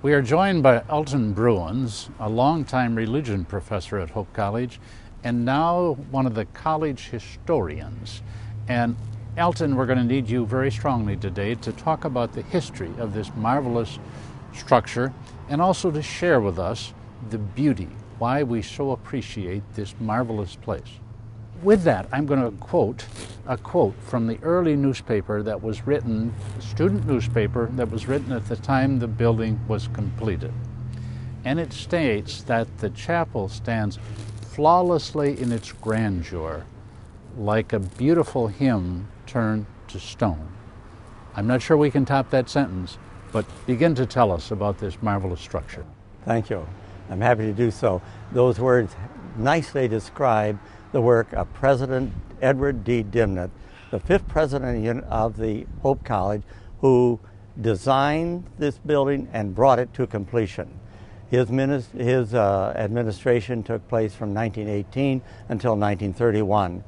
We are joined by Elton Bruins, a longtime religion professor at Hope College, and now one of the college historians. And Elton, we're going to need you very strongly today to talk about the history of this marvelous structure and also to share with us the beauty, why we so appreciate this marvelous place. With that, I'm going to quote a quote from the early newspaper that was written, student newspaper that was written at the time the building was completed. And it states that the chapel stands flawlessly in its grandeur, like a beautiful hymn turned to stone. I'm not sure we can top that sentence, but begin to tell us about this marvelous structure. Thank you. I'm happy to do so. Those words nicely describe the work of President Edward D. Dimnent, the fifth president of the Hope College, who designed this building and brought it to completion. His administration took place from 1918 until 1931.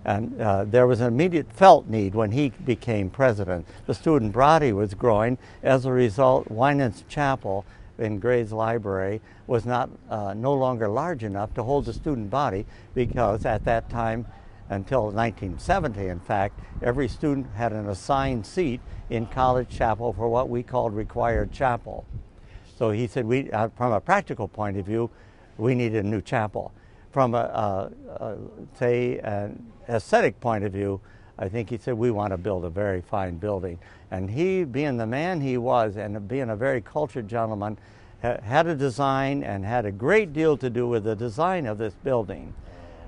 And there was an immediate felt need when he became president. The student body was growing. As a result, Winant's Chapel in Gray's Library was no longer large enough to hold the student body, because at that time, until 1970 in fact, every student had an assigned seat in College Chapel for what we called required chapel. So he said, from a practical point of view, we needed a new chapel. From say an aesthetic point of view, I think he said, we want to build a very fine building. And he, being the man he was and being a very cultured gentleman, had a design and had a great deal to do with the design of this building.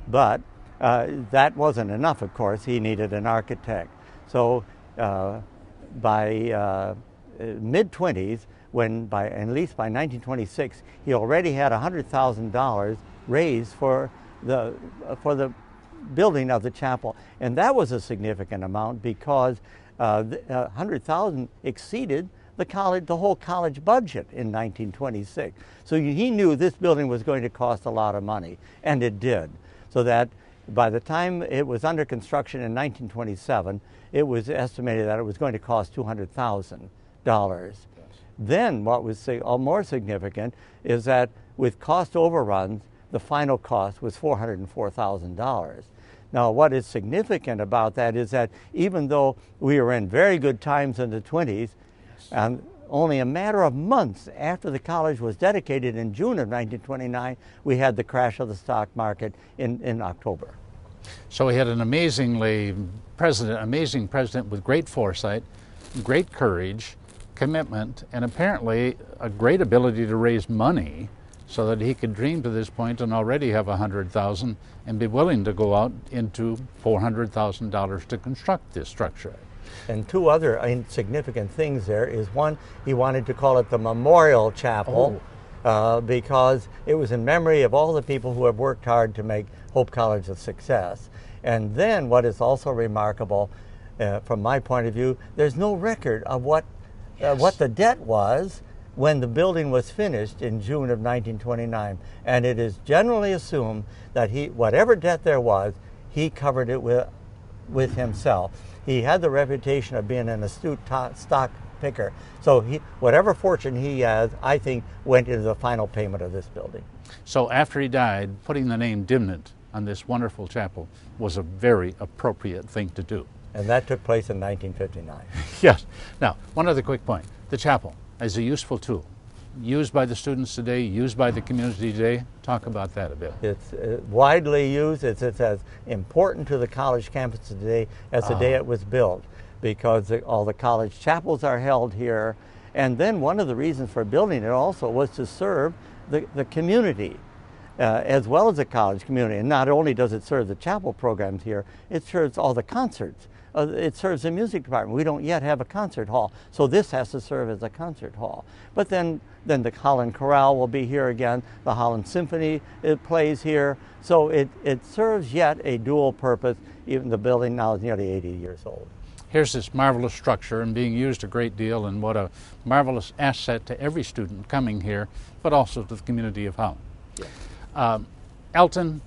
But that wasn't enough, of course. He needed an architect. So by mid-20s, at least by 1926, he already had $100,000 raised for the building of the chapel, and that was a significant amount because $100,000 exceeded the whole college budget in 1926. So he knew this building was going to cost a lot of money, and it did. So that by the time it was under construction in 1927, it was estimated that it was going to cost $200,000. Yes. Then what was more significant is that with cost overruns, the final cost was $404,000. Now, what is significant about that is that even though we were in very good times in the 20s, only a matter of months after the college was dedicated in June of 1929, we had the crash of the stock market in October. So we had an amazing president with great foresight, great courage, commitment, and apparently a great ability to raise money so that he could dream to this point and already have $100,000 and be willing to go out into $400,000 to construct this structure. And two other significant things there is, one, he wanted to call it the Memorial Chapel because it was in memory of all the people who have worked hard to make Hope College a success. And then what is also remarkable from my point of view, there's no record of what the debt was when the building was finished in June of 1929. And it is generally assumed that whatever debt there was, he covered it with himself. He had the reputation of being an astute stock picker. So whatever fortune he has, I think, went into the final payment of this building. So after he died, putting the name Dimnent on this wonderful chapel was a very appropriate thing to do. And that took place in 1959. Yes. Now, one other quick point. The chapel is a useful tool, used by the students today, used by the community today. Talk about that a bit. It's widely used. It's as important to the college campus today as the day it was built, because all the college chapels are held here. And then one of the reasons for building it also was to serve the community as well as the college community. And not only does it serve the chapel programs here, it serves all the concerts. It serves the music department. We don't yet have a concert hall, so this has to serve as a concert hall. But then the Holland Chorale will be here again. The Holland Symphony plays here. So it serves yet a dual purpose. Even the building now is nearly 80 years old. Here's this marvelous structure and being used a great deal, and what a marvelous asset to every student coming here, but also to the community of Holland. Yes. Elton,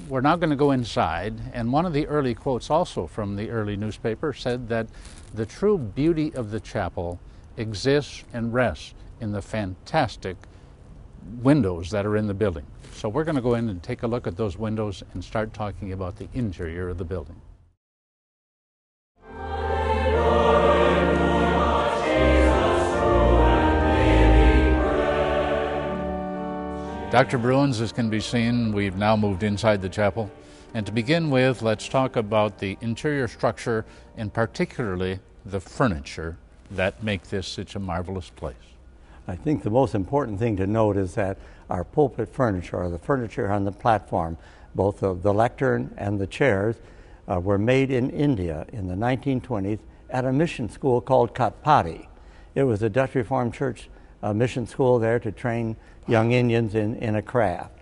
we're now going to go inside, and one of the early quotes also from the early newspaper said that the true beauty of the chapel exists and rests in the fantastic windows that are in the building. So we're going to go in and take a look at those windows and start talking about the interior of the building. Dr. Bruins, as can be seen, we've now moved inside the chapel. And to begin with, let's talk about the interior structure and particularly the furniture that make this such a marvelous place. I think the most important thing to note is that our pulpit furniture, or the furniture on the platform, both the lectern and the chairs, were made in India in the 1920s at a mission school called Katpadi. It was a Dutch Reformed Church mission school there to train young Indians in a craft.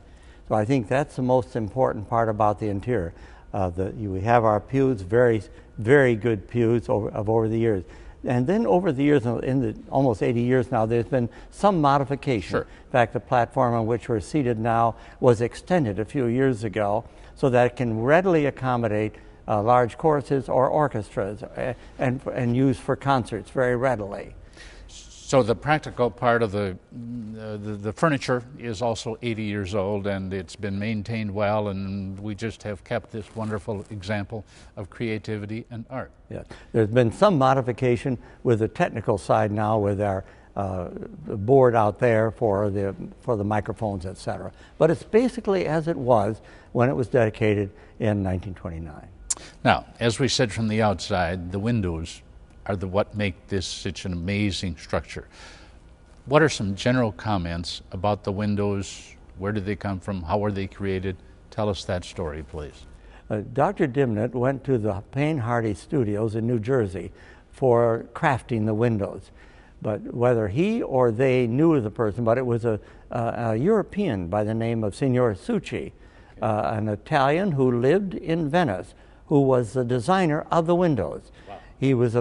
So I think that's the most important part about the interior. We have our pews, very, very good pews over the years. And then over the years, in the almost 80 years now, there's been some modification. Sure. In fact, the platform on which we're seated now was extended a few years ago so that it can readily accommodate large choruses or orchestras and used for concerts very readily. So the practical part of the furniture is also 80 years old, and it's been maintained well, and we just have kept this wonderful example of creativity and art. Yeah. There's been some modification with the technical side now with our board out there for the microphones, etc. But it's basically as it was when it was dedicated in 1929. Now, as we said from the outside, the windows are what make this such an amazing structure. What are some general comments about the windows? Where did they come from? How were they created? Tell us that story, please. Dr. Dimnent went to the Payne Hardy Studios in New Jersey for crafting the windows. But whether he or they knew the person, but it was a European by the name of Signor Succi, an Italian who lived in Venice, who was the designer of the windows. Wow. He was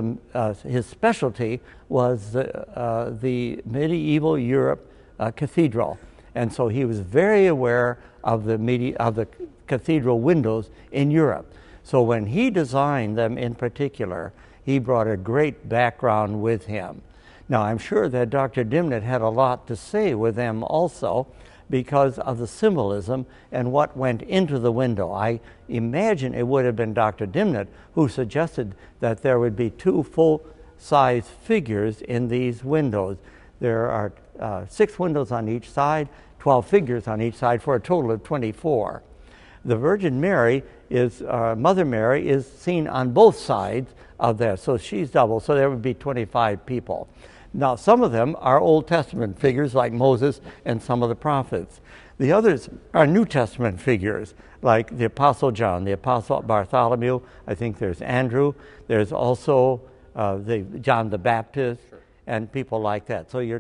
his specialty was the medieval Europe cathedral, and so he was very aware of the cathedral windows in Europe. So when he designed them in particular, he brought a great background with him. Now I'm sure that Dr. Dimnent had a lot to say with them also, because of the symbolism and what went into the window. I imagine it would have been Dr. Dimnent who suggested that there would be 2 full-size figures in these windows. There are 6 windows on each side, 12 figures on each side, for a total of 24. The Virgin Mary Mother Mary is seen on both sides of that, so she's double, so there would be 25 people. Now, some of them are Old Testament figures like Moses and some of the prophets. The others are New Testament figures like the Apostle John, the Apostle Bartholomew. I think there's Andrew. There's also John the Baptist, sure, and people like that. So your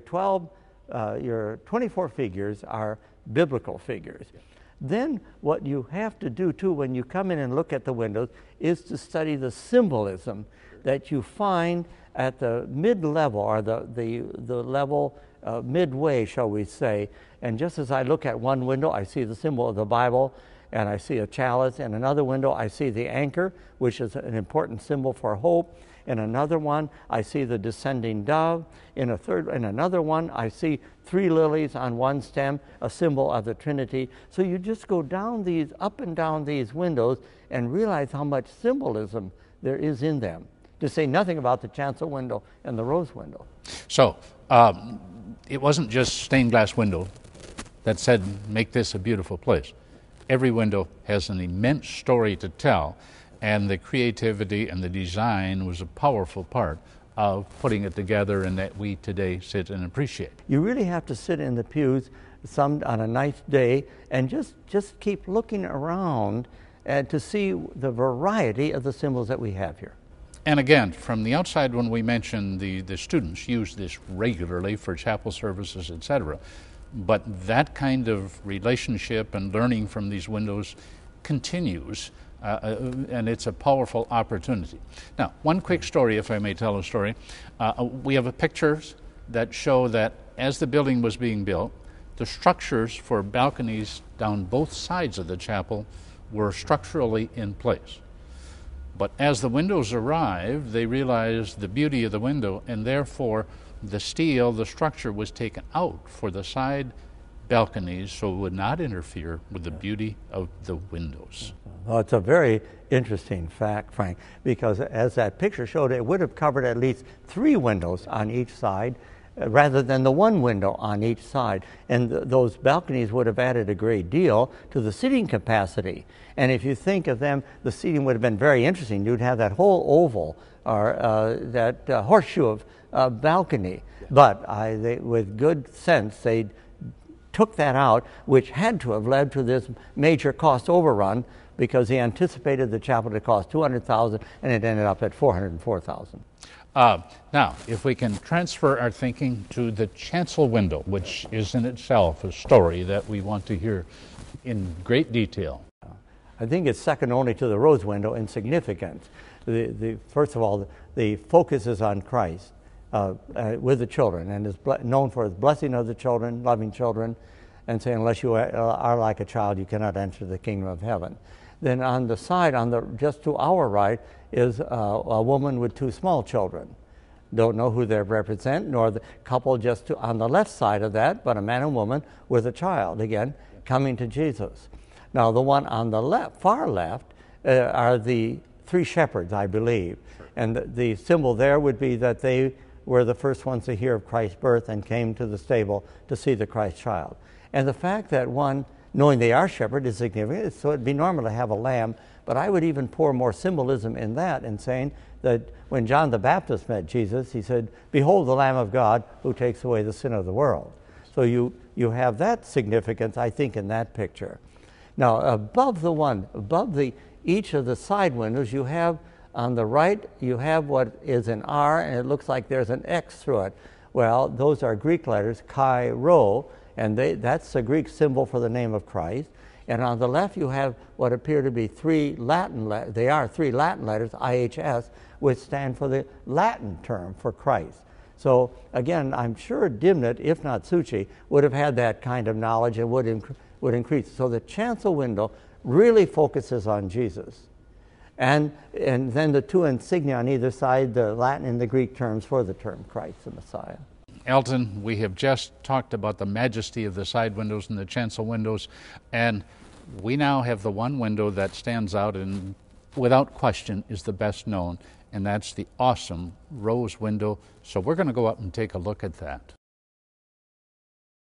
24 figures are biblical figures. Yeah. Then what you have to do too when you come in and look at the windows is to study the symbolism that you find at the mid-level, or the level midway, shall we say. And just as I look at one window, I see the symbol of the Bible, and I see a chalice. In another window, I see the anchor, which is an important symbol for hope. In another one, I see the descending dove. In another one, I see 3 lilies on one stem, a symbol of the Trinity. So you just go up and down these windows and realize how much symbolism there is in them, to say nothing about the chancel window and the rose window. So it wasn't just stained glass window that said, make this a beautiful place. Every window has an immense story to tell, and the creativity and the design was a powerful part of putting it together, and that we today sit and appreciate. You really have to sit in the pews on a nice day and just keep looking around and to see the variety of the symbols that we have here. And again, from the outside, when we mentioned the students use this regularly for chapel services, etc., but that kind of relationship and learning from these windows continues, and it's a powerful opportunity. Now, one quick story, if I may tell a story. We have pictures that show that as the building was being built, the structures for balconies down both sides of the chapel were structurally in place. But as the windows arrived, they realized the beauty of the window, and therefore the steel, the structure was taken out for the side balconies so it would not interfere with the beauty of the windows. Well, it's a very interesting fact, Frank, because as that picture showed, it would have covered at least 3 windows on each side rather than the 1 window on each side. And those balconies would have added a great deal to the seating capacity. And if you think of them, the seating would have been very interesting. You'd have that whole oval or that horseshoe of balcony. But with good sense, they took that out, which had to have led to this major cost overrun because he anticipated the chapel to cost $200,000 and it ended up at $404,000. Now, if we can transfer our thinking to the chancel window, which is in itself a story that we want to hear in great detail. I think it's second only to the rose window in significance. First of all, the focus is on Christ with the children, and is known for his blessing of the children, loving children, and saying, unless you are like a child, you cannot enter the kingdom of heaven. Then on the side, just to our right, is a woman with 2 small children. Don't know who they represent, nor the couple just on the left side of that, but a man and woman with a child, again, coming to Jesus. Now, the one on the far left, are the 3 shepherds, I believe. Sure. And the symbol there would be that they were the first ones to hear of Christ's birth and came to the stable to see the Christ child. And the fact that one, knowing they are shepherd, is significant. So it'd be normal to have a lamb, but I would even pour more symbolism in that in saying that when John the Baptist met Jesus, he said, "Behold the Lamb of God who takes away the sin of the world." So you have that significance, I think, in that picture. Now, above each of the side windows, you have on the right, you have what is an R, and it looks like there's an X through it. Well, those are Greek letters, Chi Rho, and that's the Greek symbol for the name of Christ. And on the left, you have what appear to be 3 Latin letters. They are 3 Latin letters, IHS, which stand for the Latin term for Christ. So again, I'm sure Dimnent, if not Suchi, would have had that kind of knowledge and would increase. So the chancel window really focuses on Jesus. And then the 2 insignia on either side, the Latin and the Greek terms for the term Christ, the Messiah. Elton, we have just talked about the majesty of the side windows and the chancel windows, and we now have the one window that stands out and without question is the best known, and that's the awesome rose window. So we're going to go up and take a look at that.